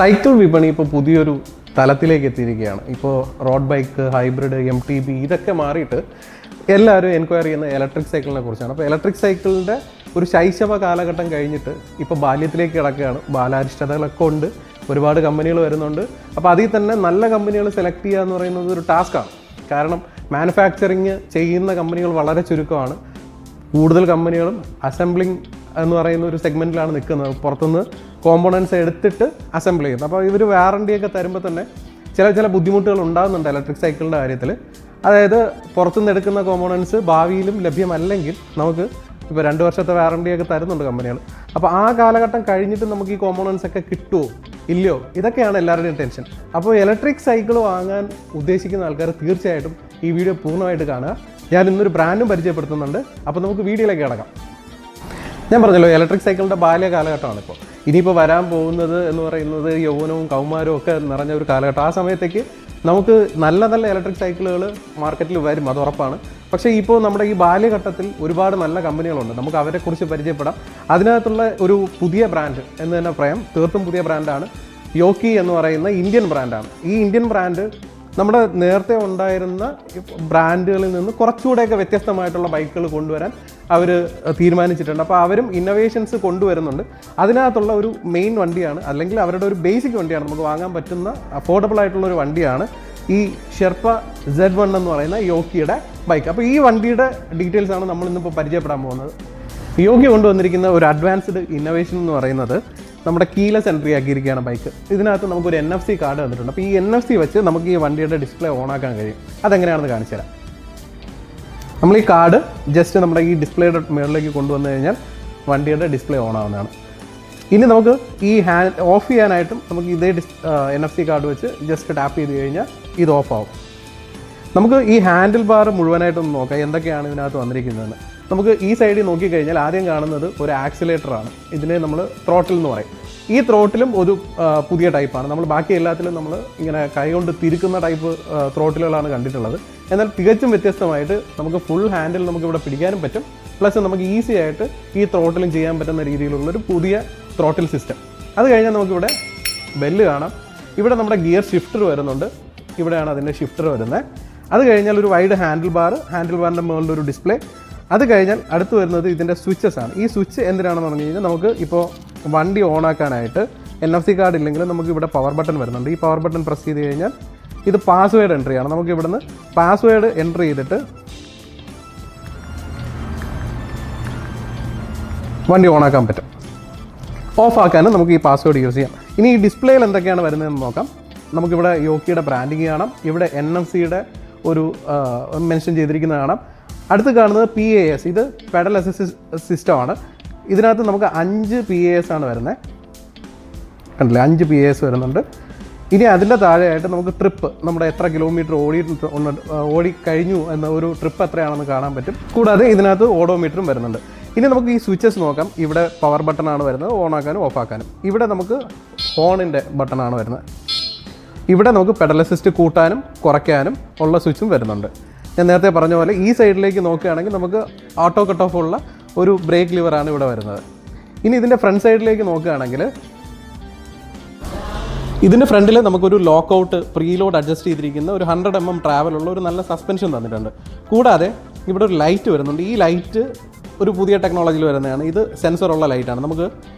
Cycle വിപണി ഇപ്പോൾ പുതിയൊരു തലത്തിലേക്ക് എത്തിയിരിക്കുകയാണ്. ഇപ്പോൾ റോഡ് ബൈക്ക്, ഹൈബ്രിഡ്, MTB ഇതൊക്കെ മാറിയിട്ട് എല്ലാവരും എൻക്വയറി ചെയ്യുന്ന ഇലക്ട്രിക് സൈക്കിളിനെ കുറിച്ചാണ്. അപ്പോൾ ഇലക്ട്രിക് സൈക്കിളിൻ്റെ ഒരു ശൈശവ കാലഘട്ടം കഴിഞ്ഞിട്ട് ഇപ്പോൾ ബാല്യത്തിലേക്ക് കിടക്കുകയാണ്. ബാലാരിഷ്ടതകളൊക്കെ ഉണ്ട്, ഒരുപാട് കമ്പനികൾ വരുന്നുണ്ട്. അപ്പോൾ അതിൽ തന്നെ നല്ല കമ്പനികൾ സെലക്ട് ചെയ്യുക എന്ന് പറയുന്നത് ഒരു ടാസ്ക്കാണ്. കാരണം മാനുഫാക്ചറിങ് ചെയ്യുന്ന കമ്പനികൾ വളരെ ചുരുക്കമാണ്. കൂടുതൽ കമ്പനികളും അസംബ്ലിങ് എന്ന് പറയുന്ന ഒരു സെഗ്മെൻറ്റിലാണ് നിൽക്കുന്നത്. പുറത്തുനിന്ന് കോമ്പോണൻസ് എടുത്തിട്ട് അസംബിൾ ചെയ്യുന്നത്. അപ്പോൾ ഇവർ വാറണ്ടിയൊക്കെ തരുമ്പോൾ തന്നെ ചില ബുദ്ധിമുട്ടുകൾ ഉണ്ടാകുന്നുണ്ട് ഇലക്ട്രിക് സൈക്കിളിൻ്റെ കാര്യത്തിൽ. അതായത് പുറത്തുനിന്ന് എടുക്കുന്ന കോമ്പോണൻസ് ഭാവിയിലും ലഭ്യമല്ലെങ്കിൽ നമുക്ക് ഇപ്പോൾ 2 വർഷത്തെ വാറണ്ടിയൊക്കെ തരുന്നുണ്ട് കമ്പനികൾ. അപ്പോൾ ആ കാലഘട്ടം കഴിഞ്ഞിട്ട് നമുക്ക് ഈ കോമ്പോണൻസ് ഒക്കെ കിട്ടുമോ ഇല്ലയോ, ഇതൊക്കെയാണ് എല്ലാവരുടെയും ടെൻഷൻ. അപ്പോൾ ഇലക്ട്രിക് സൈക്കിൾ വാങ്ങാൻ ഉദ്ദേശിക്കുന്ന ആൾക്കാർ തീർച്ചയായിട്ടും ഈ വീഡിയോ പൂർണ്ണമായിട്ട് കാണുക. ഞാൻ ഇന്നൊരു ബ്രാൻഡും പരിചയപ്പെടുത്തുന്നുണ്ട്. അപ്പോൾ നമുക്ക് വീഡിയോയിലേക്ക് കിടക്കാം. ഞാൻ പറഞ്ഞല്ലോ, ഇലക്ട്രിക് സൈക്കിളിൻ്റെ ബാല്യ കാലഘട്ടമാണ് ഇപ്പോൾ. ഇനിയിപ്പോൾ വരാൻ പോകുന്നത് എന്ന് പറയുന്നത് യൗവനവും കൗമാരവും ഒക്കെ നിറഞ്ഞ ഒരു കാലഘട്ടം. ആ സമയത്തേക്ക് നമുക്ക് നല്ല നല്ല ഇലക്ട്രിക് സൈക്കിളുകൾ മാർക്കറ്റിൽ വരും, അത് ഉറപ്പാണ്. പക്ഷേ ഇപ്പോൾ നമ്മുടെ ഈ ബാല്യഘട്ടത്തിൽ ഒരുപാട് നല്ല കമ്പനികളുണ്ട്. നമുക്ക് അവരെക്കുറിച്ച് പരിചയപ്പെടാം. അതിനകത്തുള്ള ഒരു പുതിയ ബ്രാൻഡ് എന്ന് തന്നെ പറയാം, തീർത്തും പുതിയ ബ്രാൻഡാണ് യോക്കി എന്ന് പറയുന്ന ഇന്ത്യൻ ബ്രാൻഡാണ്. ഈ ഇന്ത്യൻ ബ്രാൻഡ് നമ്മുടെ നേരത്തെ ഉണ്ടായിരുന്ന ബ്രാൻഡുകളിൽ നിന്ന് കുറച്ചുകൂടെയൊക്കെ വ്യത്യസ്തമായിട്ടുള്ള ബൈക്കുകൾ കൊണ്ടുവരാൻ അവർ തീരുമാനിച്ചിട്ടുണ്ട്. അപ്പോൾ അവരും ഇന്നോവേഷൻസ് കൊണ്ടുവരുന്നുണ്ട്. അതിനകത്തുള്ള ഒരു മെയിൻ വണ്ടിയാണ്, അല്ലെങ്കിൽ അവരുടെ ഒരു ബേസിക് വണ്ടിയാണ്, നമുക്ക് വാങ്ങാൻ പറ്റുന്ന അഫോർഡബിൾ ആയിട്ടുള്ള ഒരു വണ്ടിയാണ് ഈ ഷെർപ്പ Z1 എന്ന് പറയുന്ന യോക്കിയുടെ ബൈക്ക്. അപ്പോൾ ഈ വണ്ടിയുടെ ഡീറ്റെയിൽസ് ആണ് നമ്മൾ ഇന്നിപ്പോൾ പരിചയപ്പെടാൻ പോകുന്നത്. യോക്കി കൊണ്ടുവന്നിരിക്കുന്ന ഒരു അഡ്വാൻസ്ഡ് ഇന്നോവേഷൻ എന്ന് പറയുന്നത് നമ്മുടെ കീലെസ് എൻട്രി ആക്കിയിരിക്കുകയാണ് ബൈക്ക്. ഇതിനകത്ത് നമുക്കൊരു NFC കാർഡ് തന്നിട്ടുണ്ട്. അപ്പോൾ ഈ NFC വെച്ച് നമുക്ക് ഈ വണ്ടിയുടെ ഡിസ്പ്ലേ ഓണാക്കാൻ കഴിയും. അതെങ്ങനെയാണെന്ന് കാണിച്ചു തരാം. നമ്മൾ ഈ കാർഡ് ജസ്റ്റ് നമ്മുടെ ഈ ഡിസ്പ്ലേയുടെ മുകളിലേക്ക് കൊണ്ടുവന്നു കഴിഞ്ഞാൽ വണ്ടിയുടെ ഡിസ്പ്ലേ ഓൺ ആവുന്നതാണ്. ഇനി നമുക്ക് ഈ ഓഫ് ചെയ്യാനായിട്ടും നമുക്ക് ഇതേ NFC കാർഡ് വെച്ച് ജസ്റ്റ് ടാപ്പ് ചെയ്ത് കഴിഞ്ഞാൽ ഇത് ഓഫ് ആവും. നമുക്ക് ഈ ഹാൻഡിൽ ബാർ മുഴുവനായിട്ടൊന്ന് നോക്കാം എന്തൊക്കെയാണ് ഇതിനകത്ത് വന്നിരിക്കുന്നതെന്ന്. നമുക്ക് ഈ സൈഡിൽ നോക്കിക്കഴിഞ്ഞാൽ ആദ്യം കാണുന്നത് ഒരു ആക്സിലേറ്ററാണ്. ഇതിനെ നമ്മൾ ത്രോട്ടിൽ എന്ന് പറയും. ഈ ത്രോട്ടിലും ഒരു പുതിയ ടൈപ്പാണ്. നമ്മൾ ബാക്കി എല്ലാത്തിലും നമ്മൾ ഇങ്ങനെ കൈകൊണ്ട് തിരുക്കുന്ന ടൈപ്പ് ത്രോട്ടിലുകളാണ് കണ്ടിട്ടുള്ളത്. എന്നാൽ തികച്ചും വ്യത്യസ്തമായിട്ട് നമുക്ക് ഫുൾ ഹാൻഡിൽ നമുക്ക് ഇവിടെ പിടിക്കാനും പറ്റും. പ്ലസ് നമുക്ക് ഈസി ആയിട്ട് ഈ ത്രോട്ടിലും ചെയ്യാൻ പറ്റുന്ന രീതിയിലുള്ളൊരു പുതിയ ത്രോട്ടിൽ സിസ്റ്റം. അത് കഴിഞ്ഞാൽ നമുക്കിവിടെ ബെല്ല് കാണാം. ഇവിടെ നമ്മുടെ ഗിയർ ഷിഫ്റ്റർ വരുന്നുണ്ട്. ഇവിടെയാണ് അതിൻ്റെ ഷിഫ്റ്റർ വരുന്നത്. അത് കഴിഞ്ഞാൽ ഒരു വൈഡ് ഹാൻഡിൽ ബാറിൻ്റെ മുകളിലൊരു ഡിസ്പ്ലേ. അത് കഴിഞ്ഞാൽ അടുത്ത് വരുന്നത് ഇതിൻ്റെ സ്വിച്ചസ് ആണ്. ഈ സ്വിച്ച് എന്തിനാണെന്ന് പറഞ്ഞു കഴിഞ്ഞാൽ നമുക്ക് ഇപ്പോൾ വണ്ടി ഓണാക്കാനായിട്ട് NFC കാർഡ് ഇല്ലെങ്കിൽ നമുക്ക് ഇവിടെ പവർ ബട്ടൺ വരുന്നുണ്ട്. ഈ പവർ ബട്ടൺ പ്രസ് ചെയ്ത് കഴിഞ്ഞാൽ ഇത് പാസ്വേഡ് എൻട്രി ആണ്. നമുക്ക് ഇവിടുന്ന് പാസ്വേഡ് എൻട്രി ചെയ്തിട്ട് വണ്ടി ഓണാക്കാൻ പറ്റും. ഓഫ് ആക്കാനും നമുക്ക് ഈ പാസ്വേഡ് യൂസ് ചെയ്യാം. ഇനി ഈ ഡിസ്പ്ലേയിൽ എന്തൊക്കെയാണ് വരുന്നതെന്ന് നോക്കാം. നമുക്കിവിടെ യോക്കിയുടെ ബ്രാൻഡിങ് കാണാം. ഇവിടെ NFC-യുടെ ഒരു മെൻഷൻ ചെയ്തിരിക്കുന്നത് കാണാം. അടുത്ത് കാണുന്നത് PAS. ഇത് പെഡൽ അസിസ്റ്റ് സിസ്റ്റമാണ്. ഇതിനകത്ത് നമുക്ക് 5 PAS ആണ് വരുന്നത്. കണ്ടില്ലേ, 5 PAS വരുന്നുണ്ട്. ഇനി അതിൻ്റെ താഴെയായിട്ട് നമുക്ക് ട്രിപ്പ്, നമ്മുടെ എത്ര കിലോമീറ്റർ ഓടിക്കഴിഞ്ഞു എന്ന ഒരു ട്രിപ്പ് എത്രയാണെന്ന് കാണാൻ പറ്റും. കൂടാതെ ഇതിനകത്ത് ഓഡോമീറ്ററും വരുന്നുണ്ട്. ഇനി നമുക്ക് ഈ സ്വിച്ചസ് നോക്കാം. ഇവിടെ പവർ ബട്ടണാണ് വരുന്നത്, ഓണാക്കാനും ഓഫാക്കാനും. ഇവിടെ നമുക്ക് ഹോണിൻ്റെ ബട്ടണാണ് വരുന്നത്. ഇവിടെ നമുക്ക് പെഡൽ അസിസ്റ്റ് കൂട്ടാനും കുറയ്ക്കാനും ഉള്ള സ്വിച്ചും വരുന്നുണ്ട്. ഞാൻ നേരത്തെ പറഞ്ഞ പോലെ ഈ സൈഡിലേക്ക് നോക്കുകയാണെങ്കിൽ നമുക്ക് ഓട്ടോ കട്ട് ഓഫ് ഉള്ള ഒരു ബ്രേക്ക് ലിവറാണ് ഇവിടെ വരുന്നത്. ഇനി ഇതിൻ്റെ ഫ്രണ്ട് സൈഡിലേക്ക് നോക്കുകയാണെങ്കിൽ ഇതിൻ്റെ ഫ്രണ്ടിൽ നമുക്കൊരു ലോക്കൗട്ട് പ്രീലോഡ് അഡ്ജസ്റ്റ് ചെയ്തിരിക്കുന്ന ഒരു 100 mm ട്രാവലുള്ള ഒരു നല്ല സസ്പെൻഷൻ തന്നിട്ടുണ്ട്. കൂടാതെ ഇവിടെ ഒരു ലൈറ്റ് വരുന്നുണ്ട്. ഈ ലൈറ്റ് ഒരു പുതിയ ടെക്നോളജിയിൽ വരുന്നതാണ്. ഇത് സെൻസറുള്ള ലൈറ്റാണ്. നമുക്ക്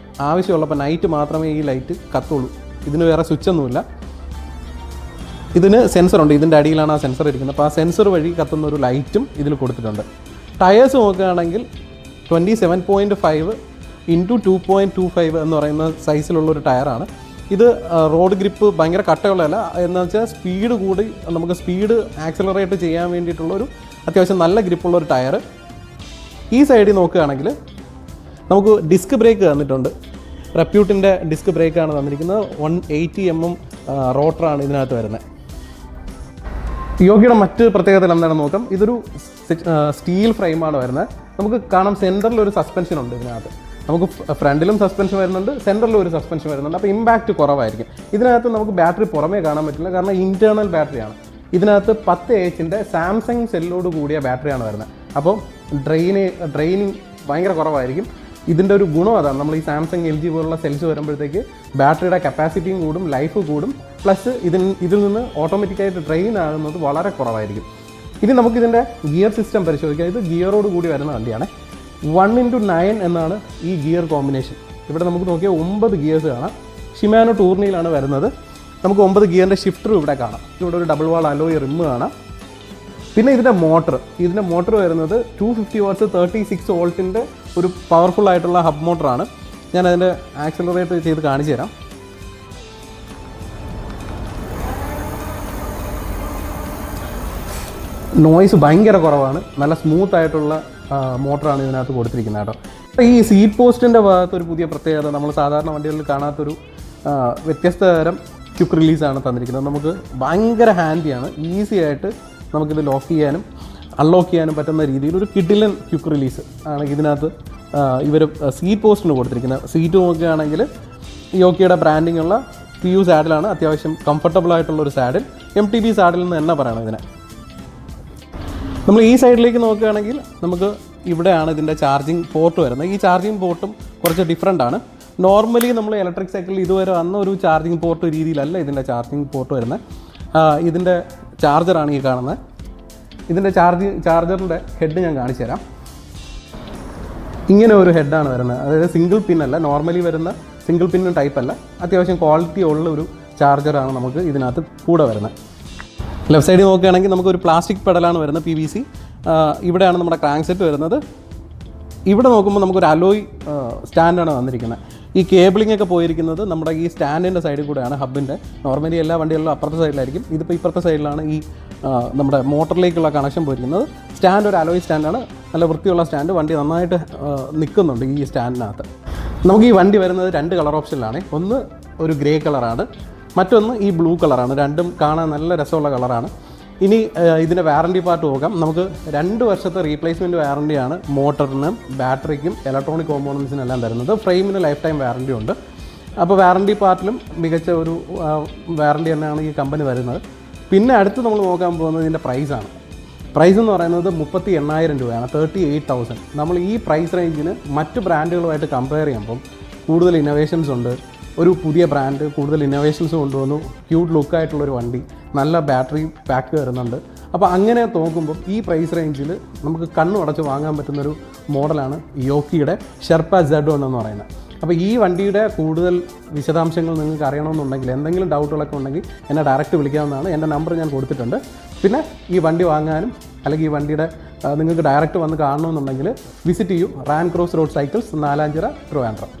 ആവശ്യമുള്ളപ്പോൾ നൈറ്റ് മാത്രമേ ഈ ലൈറ്റ് കത്തുള്ളൂ. ഇതിന് വേറെ സ്വിച്ചൊന്നുമില്ല. ഇതിന് സെൻസറുണ്ട്. ഇതിൻ്റെ അടിയിലാണ് ആ സെൻസർ ഇരിക്കുന്നത്. അപ്പോൾ ആ സെൻസർ വഴി കത്തുന്ന ഒരു ലൈറ്റും ഇതിൽ കൊടുത്തിട്ടുണ്ട്. ടയേഴ്സ് നോക്കുകയാണെങ്കിൽ 27.5 × 2.25 എന്ന് പറയുന്ന സൈസിലുള്ളൊരു ടയറാണ്. ഇത് റോഡ് ഗ്രിപ്പ് ഭയങ്കര കട്ടയുള്ളതല്ല. എന്ന് വെച്ചാൽ സ്പീഡ് കൂടി നമുക്ക് സ്പീഡ് ആക്സിലറേറ്റ് ചെയ്യാൻ വേണ്ടിയിട്ടുള്ളൊരു അത്യാവശ്യം നല്ല ഗ്രിപ്പുള്ളൊരു ടയർ. ഈ സൈഡിൽ നോക്കുകയാണെങ്കിൽ നമുക്ക് ഡിസ്ക് ബ്രേക്ക് തന്നിട്ടുണ്ട്. റെപ്യൂട്ടിൻ്റെ ഡിസ്ക് ബ്രേക്കാണ് തന്നിരിക്കുന്നത്. 180 mm റോട്ടറാണ് ഇതിനകത്ത് വരുന്നത്. യോക്കിയുടെ മറ്റ് പ്രത്യേകതകൾ എന്താണെന്ന് നോക്കാം. ഇതൊരു സ്റ്റീൽ ഫ്രെയിമാണ് വരുന്നത്. നമുക്ക് കാണാം സെൻറ്ററിൽ ഒരു സസ്പെൻഷൻ ഉണ്ട് ഇതിനകത്ത്. നമുക്ക് ഫ്രണ്ടിലും സസ്പെൻഷൻ വരുന്നുണ്ട്, സെൻറ്ററിലും ഒരു സസ്പെൻഷൻ വരുന്നുണ്ട്. അപ്പോൾ ഇമ്പാക്റ്റ് കുറവായിരിക്കും. ഇതിനകത്ത് നമുക്ക് ബാറ്ററി പുറമേ കാണാൻ പറ്റില്ല, കാരണം ഇൻറ്റേർണൽ ബാറ്ററിയാണ്. ഇതിനകത്ത് 10Ah സാംസങ് സെല്ലോട് കൂടിയ ബാറ്ററിയാണ് വരുന്നത്. അപ്പോൾ ഡ്രെയിനിങ് ഭയങ്കര കുറവായിരിക്കും. ഇതിൻ്റെ ഒരു ഗുണം അതാണ്, നമ്മൾ ഈ സാംസങ് LG പോലുള്ള സെൽസ് വരുമ്പോഴത്തേക്ക് ബാറ്ററിയുടെ കപ്പാസിറ്റിയും കൂടും, ലൈഫ് കൂടും, പ്ലസ് ഇതിൽ നിന്ന് ഓട്ടോമാറ്റിക്കായിട്ട് ഡ്രെയിൻ ആകുന്നത് വളരെ കുറവായിരിക്കും. ഇനി നമുക്കിതിൻ്റെ ഗിയർ സിസ്റ്റം പരിശോധിക്കാം. ഇത് ഗിയറോട് കൂടി വരുന്ന വണ്ടിയാണ്. 1x9 എന്നാണ് ഈ ഗിയർ കോമ്പിനേഷൻ. ഇവിടെ നമുക്ക് നോക്കിയാൽ 9 ഗിയേഴ്സ് കാണാം. ഷിമാനോ ടൂർണിയിലാണ് വരുന്നത്. നമുക്ക് 9 ഗിയറിൻ്റെ ഷിഫ്റ്ററും ഇവിടെ കാണാം. ഇവിടെ ഒരു ഡബിൾ വാൾ അലോയ് റിമ്മ് കാണാം. പിന്നെ ഇതിൻ്റെ മോട്ടർ വരുന്നത് 250 വാട്ട്സ് 36 വോൾട്ടിൻ്റെ ഒരു പവർഫുൾ ആയിട്ടുള്ള ഹബ് മോട്ടറാണ്. ഞാൻ അതിൻ്റെ ആക്സിലറേറ്റ് ചെയ്ത് കാണിച്ചു തരാം. നോയ്സ് ഭയങ്കര കുറവാണ്. നല്ല സ്മൂത്ത് ആയിട്ടുള്ള മോട്ടറാണ് ഇതിനകത്ത് കൊടുത്തിരിക്കുന്നത് കേട്ടോ. അപ്പോൾ ഈ സീറ്റ് പോസ്റ്റിൻ്റെ ഭാഗത്ത് ഒരു പുതിയ പ്രത്യേകത, നമ്മൾ സാധാരണ വണ്ടികളിൽ കാണാത്തൊരു വ്യത്യസ്ത തരം ക്വിക്ക് റിലീസാണ് തന്നിരിക്കുന്നത്. നമുക്ക് ഭയങ്കര ഹാൻഡിയാണ്. ഈസി ആയിട്ട് നമുക്കിത് ലോക്ക് ചെയ്യാനും അൺലോക്ക് ചെയ്യാനും പറ്റുന്ന രീതിയിൽ ഒരു കിഡിലൻ ക്വിക്ക് റിലീസ് ആണ് ഇതിനകത്ത് ഇവർ സീറ്റ് പോസ്റ്റിന് കൊടുത്തിരിക്കുന്നത്. സീറ്റ് നോക്കുകയാണെങ്കിൽ യോക്കിയുടെ ബ്രാൻഡിങ് ഉള്ള PU സാഡിലാണ്. അത്യാവശ്യം കംഫർട്ടബിൾ ആയിട്ടുള്ളൊരു സാഡിൽ, MTB സാഡിൽ നിന്ന് തന്നെ പറയണം ഇതിനെ. നമ്മൾ ഈ സൈഡിലേക്ക് നോക്കുകയാണെങ്കിൽ നമുക്ക് ഇവിടെയാണ് ഇതിൻ്റെ ചാർജിങ് പോർട്ട് വരുന്നത്. ഈ ചാർജിങ് പോർട്ടും കുറച്ച് ഡിഫറെൻ്റ് ആണ്. നോർമലി നമ്മൾ ഇലക്ട്രിക് സൈക്കിളിൽ ഇതുവരെ വന്ന ഒരു ചാർജിങ് പോർട്ട് രീതിയിലല്ല ഇതിൻ്റെ ചാർജിങ് പോർട്ട് വരുന്നത്. ഇതിൻ്റെ ചാർജറാണ് ഈ കാണുന്നത്. ഇതിൻ്റെ ചാർജറിൻ്റെ ഹെഡ് ഞാൻ കാണിച്ചു തരാം. ഇങ്ങനെ ഒരു ഹെഡാണ് വരുന്നത്. അതായത് സിംഗിൾ പിൻ അല്ല, നോർമലി വരുന്ന സിംഗിൾ പിന്നും ടൈപ്പ് അല്ല. അത്യാവശ്യം ക്വാളിറ്റി ഉള്ള ഒരു ചാർജറാണ് നമുക്ക് ഇതിനകത്ത് കൂടെ വരുന്നത്. ലെഫ്റ്റ് സൈഡിൽ നോക്കുകയാണെങ്കിൽ നമുക്കൊരു പ്ലാസ്റ്റിക് പെഡലാണ് വരുന്നത്, PVC. ഇവിടെയാണ് നമ്മുടെ ക്രാങ്ക് സെറ്റ് വരുന്നത്. ഇവിടെ നോക്കുമ്പോൾ നമുക്കൊരു അലോയ് സ്റ്റാൻഡാണ് വന്നിരിക്കുന്നത്. ഈ കേബിളിംഗ് ഒക്കെ പോയിരിക്കുന്നത് നമ്മുടെ ഈ സ്റ്റാൻഡിൻ്റെ സൈഡിൽ കൂടെയാണ്, ഹബിൻ്റെ. നോർമലി എല്ലാ വണ്ടികളിലും അപ്പുറത്തെ സൈഡിലായിരിക്കും. ഇതിപ്പോൾ ഇപ്പുറത്തെ സൈഡിലാണ് ഈ നമ്മുടെ മോട്ടറിലേക്കുള്ള കണക്ഷൻ പോയിരിക്കുന്നത്. സ്റ്റാൻഡ് ഒരു അലോയ് സ്റ്റാൻഡാണ്, നല്ല വൃത്തിയുള്ള സ്റ്റാൻഡ്. വണ്ടി നന്നായിട്ട് നിൽക്കുന്നുണ്ട് ഈ സ്റ്റാൻഡിനകത്ത്. നമുക്ക് ഈ വണ്ടി വരുന്നത് 2 കളർ ഓപ്ഷനിലാണ്. ഒന്ന് ഒരു ഗ്രേ കളറാണ്, മറ്റൊന്ന് ഈ ബ്ലൂ കളറാണ്. രണ്ടും കാണാൻ നല്ല രസമുള്ള കളറാണ്. ഇനി ഇതിൻ്റെ വാറണ്ടി പാർട്ട് നോക്കാം. നമുക്ക് 2 വർഷത്തെ റീപ്ലേസ്മെൻറ്റ് വാറണ്ടിയാണ് മോട്ടറിനും ബാറ്ററിക്കും ഇലക്ട്രോണിക് കോമ്പോണൻസിനെല്ലാം തരുന്നത്. ഫ്രെയിമിന് ലൈഫ് ടൈം വാറണ്ടി ഉണ്ട്. അപ്പോൾ വാറണ്ടി പാർട്ടിലും മികച്ച ഒരു വാറണ്ടി തന്നെയാണ് ഈ കമ്പനി തരുന്നത്. പിന്നെ അടുത്ത് നമ്മൾ നോക്കാൻ പോകുന്നത് ഇതിൻ്റെ പ്രൈസാണ്. പ്രൈസ് എന്ന് പറയുന്നത് 38,000 രൂപയാണ്, 38,000. നമ്മൾ ഈ പ്രൈസ് റേഞ്ചിന് മറ്റ് ബ്രാൻഡുകളുമായിട്ട് കമ്പയർ ചെയ്യുമ്പം കൂടുതൽ ഇന്നോവേഷൻസ് ഉണ്ട്. ഒരു പുതിയ ബ്രാൻഡ് കൂടുതൽ ഇന്നോവേഷൻസ് കൊണ്ടുവന്നു, ക്യൂട്ട് ലുക്കായിട്ടുള്ളൊരു വണ്ടി, നല്ല ബാറ്ററി പാക്ക് വരുന്നുണ്ട്. അപ്പോൾ അങ്ങനെ നോക്കുമ്പം ഈ പ്രൈസ് റേഞ്ചിൽ നമുക്ക് കണ്ണു അടച്ച് വാങ്ങാൻ പറ്റുന്നൊരു മോഡലാണ് യോക്കിയുടെ ഷെർപ്പ Z1 എന്ന് പറയുന്നത്. അപ്പോൾ ഈ വണ്ടിയുടെ കൂടുതൽ വിശദാംശങ്ങൾ നിങ്ങൾക്ക് അറിയണമെന്നുണ്ടെങ്കിൽ, എന്തെങ്കിലും ഡൗട്ടുകളൊക്കെ ഉണ്ടെങ്കിൽ എന്നെ ഡയറക്റ്റ് വിളിക്കാവുന്നതാണ്. എൻ്റെ നമ്പർ ഞാൻ കൊടുത്തിട്ടുണ്ട്. പിന്നെ ഈ വണ്ടി വാങ്ങാനും അല്ലെങ്കിൽ ഈ വണ്ടിയുടെ നിങ്ങൾക്ക് ഡയറക്റ്റ് വന്ന് കാണണമെന്നുണ്ടെങ്കിൽ വിസിറ്റ് ചെയ്യൂ Ran Cross Road Cycles, Nalanchira, Trivandrum.